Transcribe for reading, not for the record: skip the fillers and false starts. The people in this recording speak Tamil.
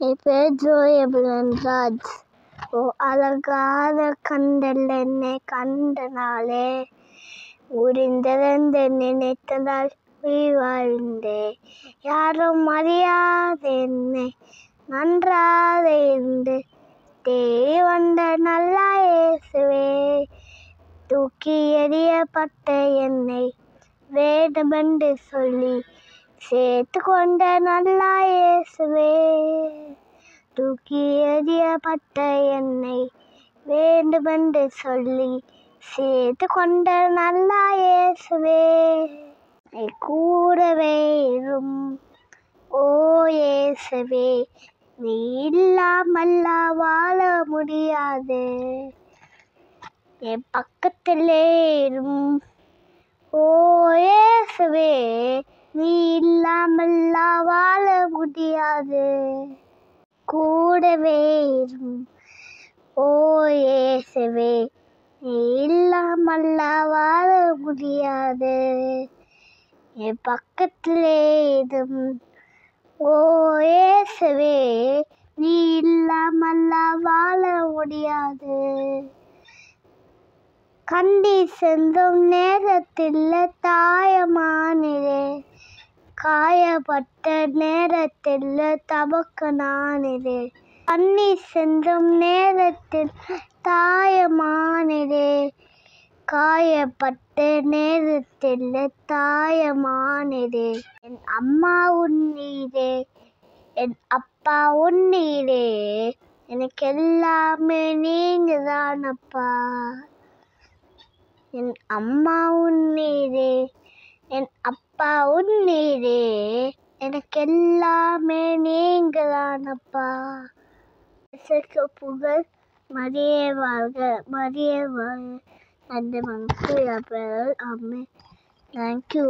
என் பேர் ஜோயபுரன்ராஜ். அழகான கண்டல் என்னை கண்ட நாளே, முடிந்திறந்து நினைத்ததால் உயிர் வாழ்ந்தேன். யாரும் அறியாத என்னை நன்றாக இருந்து தேடி வந்த நல்ல இயேசுவே, தூக்கி எறியப்பட்ட என்னை வேண்டுமென்று சொல்லி சேர்த்து கொண்ட நல்ல இயேசுவே, தூக்கி எறியப்பட்ட என்னை வேண்டுமென்று சொல்லி சேர்த்து கொண்ட நல்ல இயேசுவே, கூடவே இரும் ஓ இயேசுவே, நீ இல்லாமல் வாழ முடியாது. என் பக்கத்திலே இரும் ஓ இயேசுவே, நீ இல்லாமல் வாழ முடியாது. கூடவே இரும் ஓ இயேசுவே, நீ இல்லாமல் வாழ முடியாது. என் பக்கத்திலே இரும் ஓ இயேசுவே, நீ இல்லாமல் வாழ முடியாது. கண்டி சென்றும் நேரத்தில் தாயமானிலே, காயப்பட்ட நேரத்தில் தமக்கு நானிலே. கண்ணி சென்றும் நேரத்தில் தாயமானிலே, காயப்பட்ட நேரத்தில் தாயமானிலே. என் அம்மா உன்னீரே, என் அப்பா உன்னீரே, எனக்கு எல்லாமே நீங்க தானப்பா. என் அம்மா உன்னீரே, என் அப்பா உன்னீரே, எனக்கு எல்லாமே நீங்க தானப்பா. இயேசுவுக்கு புகழ், மரியே வாழ்க, மரியே வாழ்க. அந்த மனசு ஆமென். தேங்க்யூ.